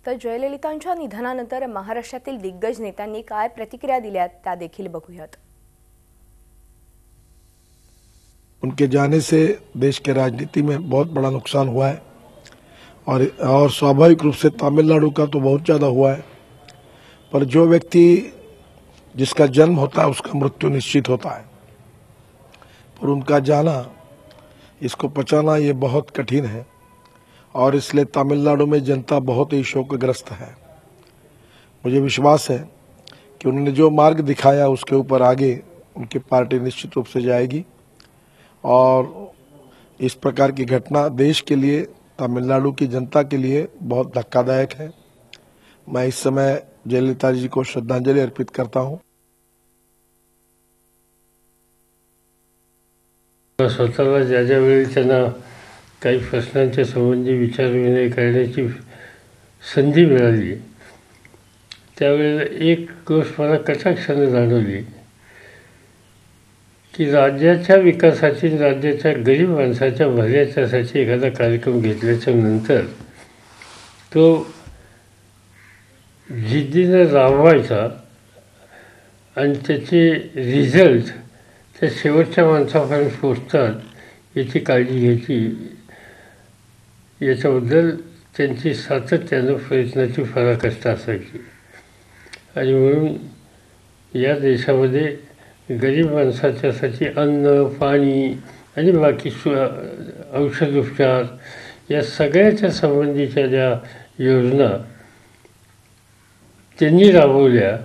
तर जयललितांच्या निधनानंतर महाराष्ट्रातील दिग्गज नेत्यांनी काय प्रतिक्रिया दिल्या त्या देखील बघूयात। उनके जाने से देश के राजनीति में बहुत बड़ा नुकसान हुआ है और स्वाभाविक रूप से तमिलनाडु का तो बहुत ज्यादा हुआ है, पर जो व्यक्ति जिसका जन्म होता है उसका मृत्यु निश्चित होता है, पर उनका जाना इसको पचाना ये बहुत कठिन है और इसलिए तमिलनाडु में जनता बहुत ही शोकग्रस्त है। मुझे विश्वास है कि उन्होंने जो मार्ग दिखाया उसके ऊपर आगे उनकी पार्टी निश्चित रूप से जाएगी और इस प्रकार की घटना देश के लिए, तमिलनाडु की जनता के लिए बहुत धक्कादायक है। मैं इस समय जयललिता जी को श्रद्धांजलि अर्पित करता हूं। स्वतःला ज्यावेळी त्यांना काही प्रश्नांच्या संबंधी विचारविनिमय करण्याची संधी मिळाली त्यावेळेला एक गोष्ट मला कटाक्षाने जाणवली की राज्याच्या विकासाची, राज्याच्या गरीब माणसाच्या भल्याच्यासाठी एखादा कार्यक्रम घेतल्याच्या नंतर तो जिद्दीने राबवायचा आणि त्याचे रिझल्ट त्या शेवटच्या माणसापर्यंत पोचतात याची काळजी घ्यायची, याच्याबद्दल त्यांची सातत्यानं प्रयत्नाची पराकाष्ठा असायची। आणि म्हणून या देशामध्ये गरीब माणसाच्यासाठी अन्न, पाणी आणि बाकी औषधोपचार या सगळ्याच्या संबंधीच्या ज्या योजना त्यांनी राबवल्या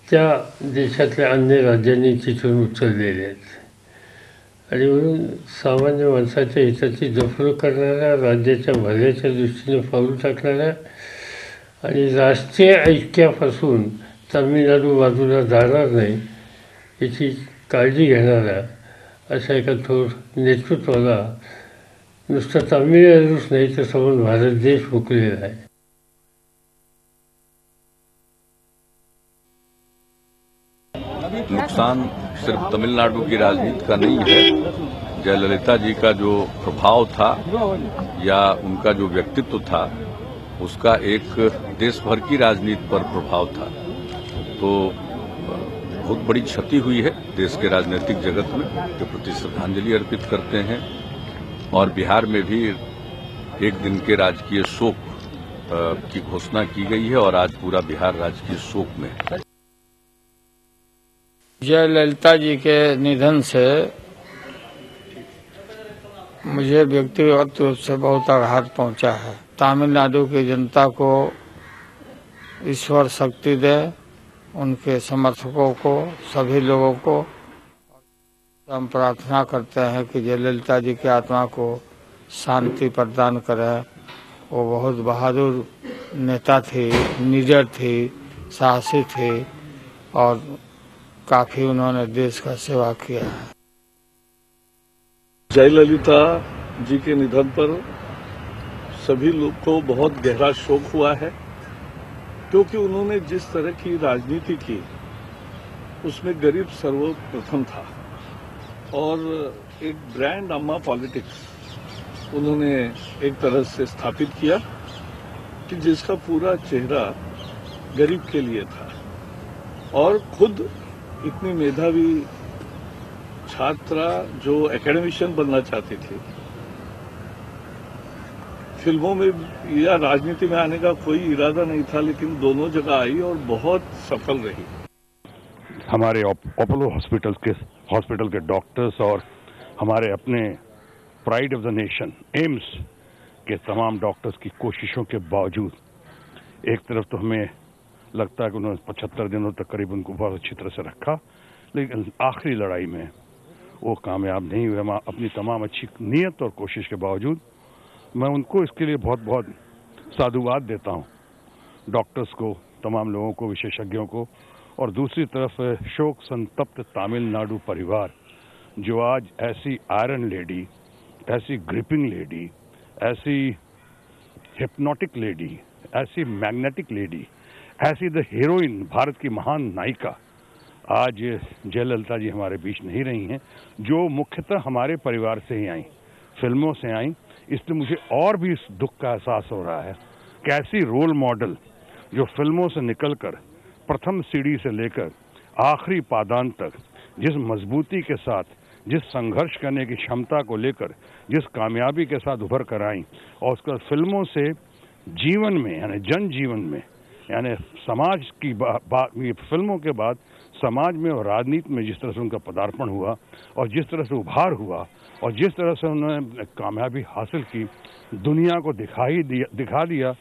त्या देशातल्या अन्य राज्यांनी तिथून उचललेल्या आहेत। आणि म्हणून सामान्य माणसाच्या हिताची जपणूक करणाऱ्या, राज्याच्या भल्याच्या दृष्टीने पाऊल टाकणाऱ्या आणि राष्ट्रीय ऐक्यापासून तामिळनाडू बाजूला जाणार नाही याची काळजी घेणाऱ्या अशा एका थोर नेतृत्वाला नुसतं तामिळनाडूच नाही तर संपूर्ण भारत देश मुकलेला आहे। नुकसान सिर्फ तमिलनाडु की राजनीति का नहीं है, जयललिता जी का जो प्रभाव था या उनका जो व्यक्तित्व था उसका एक देश भर की राजनीति पर प्रभाव था। तो बहुत बड़ी क्षति हुई है देश के राजनीतिक जगत में, के प्रति श्रद्धांजलि अर्पित करते हैं। और बिहार में भी एक दिन के राजकीय शोक की घोषणा की गई है और आज पूरा बिहार राजकीय शोक में है। जयललिता जी के निधन से मुझे व्यक्तिगत रूप से बहुत आघात पहुंचा है। तमिलनाडु की जनता को ईश्वर शक्ति दे, उनके समर्थकों को, सभी लोगों को हम प्रार्थना करते हैं कि जयललिता जी की आत्मा को शांति प्रदान करे। वो बहुत बहादुर नेता थी, निडर थी, साहसी थी और काफी उन्होंने देश का सेवा किया है। जयललिता जी के निधन पर सभी लोग को बहुत गहरा शोक हुआ है, क्योंकि उन्होंने जिस तरह की राजनीति की उसमें गरीब सर्वप्रथम था और एक ब्रांड अम्मा पॉलिटिक्स उन्होंने एक तरह से स्थापित किया कि जिसका पूरा चेहरा गरीब के लिए था। और खुद इतनी मेधावी छात्रा जो एकेडमिशियन बनना चाहती थी, फिल्मों में या राजनीति में आने का कोई इरादा नहीं था, लेकिन दोनों जगह आई और बहुत सफल रही। हमारे अपोलो हॉस्पिटल के डॉक्टर्स और हमारे अपने pride of the nation AIIMS के तमाम डॉक्टर्स की कोशिशों के बावजूद एक तरफ तो हमें लगता है कि उन्होंने 75 दिनों तक करीब उनको बहुत अच्छी तरह से रखा, लेकिन आखिरी लड़ाई में वो कामयाब नहीं हुए। अपनी तमाम अच्छी नीयत और कोशिश के बावजूद मैं उनको इसके लिए बहुत बहुत साधुवाद देता हूँ, डॉक्टर्स को, तमाम लोगों को, विशेषज्ञों को। और दूसरी तरफ शोक संतप्त तमिलनाडु परिवार जो आज ऐसी आयरन लेडी, ऐसी ग्रिपिंग लेडी, ऐसी हिप्नोटिक लेडी, ऐसी मैग्नेटिक लेडी, ऐसी द हीरोइन, भारत की महान नायिका आज जयललिता जी हमारे बीच नहीं रही हैं, जो मुख्यतः हमारे परिवार से ही आई, फिल्मों से आई। इसलिए मुझे और भी इस दुख का एहसास हो रहा है। कैसी रोल मॉडल जो फिल्मों से निकलकर प्रथम सीढ़ी से लेकर आखिरी पादान तक जिस मजबूती के साथ, जिस संघर्ष करने की क्षमता को लेकर, जिस कामयाबी के साथ उभर कर आई, और उसका फिल्मों से जीवन में यानी जन जीवन में यानी समाज की फिल्मों के बाद समाज में और राजनीति में जिस तरह से उनका पदार्पण हुआ और जिस तरह से उभार हुआ और जिस तरह से उन्होंने कामयाबी हासिल की, दुनिया को दिखा दिया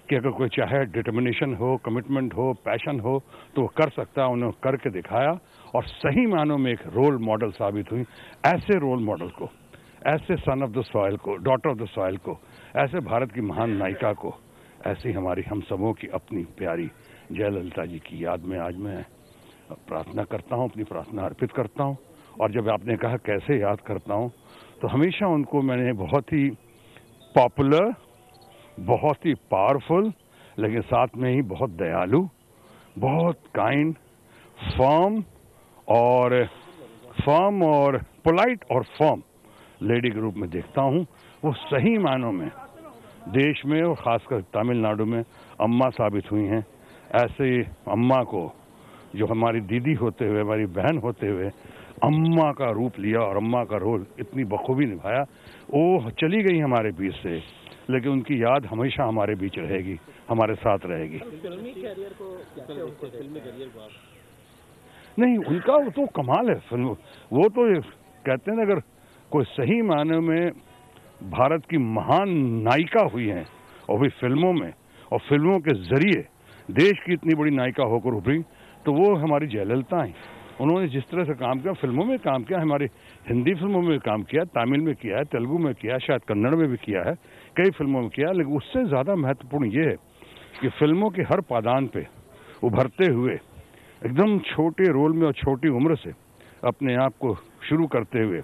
कि अगर कोई चाहे डिटर्मिनेशन हो, कमिटमेंट हो, पैशन हो तो वो कर सकता है। उन्होंने करके दिखाया और सही मानों में एक रोल मॉडल साबित हुई। ऐसे रोल मॉडल को, ऐसे सन ऑफ द सॉइल को, डॉटर ऑफ द सॉइल को, ऐसे भारत की महान नायिका को, ऐसी हमारी हम सबों की अपनी प्यारी जयललिता जी की याद में आज मैं प्रार्थना करता हूँ, अपनी प्रार्थना अर्पित करता हूँ। और जब आपने कहा कैसे याद करता हूँ, तो हमेशा उनको मैंने बहुत ही पॉपुलर, बहुत ही पावरफुल, लेकिन साथ में ही बहुत दयालु, बहुत काइंड, फर्म और पोलाइट और फर्म लेडी के रूप में देखता हूँ। वो सही मायनों में देश में और खासकर तमिलनाडु में अम्मा साबित हुई हैं। ऐसे अम्मा को जो हमारी दीदी होते हुए, हमारी बहन होते हुए अम्मा का रूप लिया और अम्मा का रोल इतनी बखूबी निभाया। वो चली गई हमारे बीच से, लेकिन उनकी याद हमेशा हमारे बीच रहेगी, हमारे साथ रहेगी। नहीं, उनका वो तो कमाल है फिल्म। वो तो कहते हैं अगर कोई सही मायने में भारत की महान नायिका हुई हैं और भी फिल्मों में, और फिल्मों के जरिए देश की इतनी बड़ी नायिका होकर उभरी, तो वो हमारी जयललिता हैं। उन्होंने जिस तरह से काम किया, फिल्मों में काम किया, हमारी हिंदी फिल्मों में काम किया, तमिल में किया है, तेलुगु में किया, शायद कन्नड़ में भी किया है, कई फिल्मों में किया। लेकिन उससे ज़्यादा महत्वपूर्ण ये है कि फिल्मों के हर पादान पे उभरते हुए एकदम छोटे रोल में और छोटी उम्र से अपने आप को शुरू करते हुए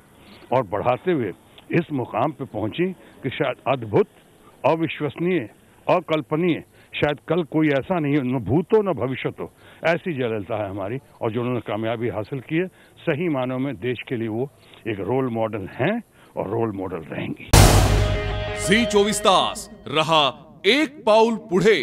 और बढ़ाते हुए इस मुकाम पे पहुंची कि शायद अद्भुत, अविश्वसनीय, अकल्पनीय, शायद कल कोई ऐसा नहीं है, न भूत हो न भविष्य हो, ऐसी जयललिता है हमारी। और जो उन्होंने कामयाबी हासिल की है, सही मानों में देश के लिए वो एक रोल मॉडल हैं और रोल मॉडल रहेंगी। झी 24 तास रहा एक पाऊल पुढे।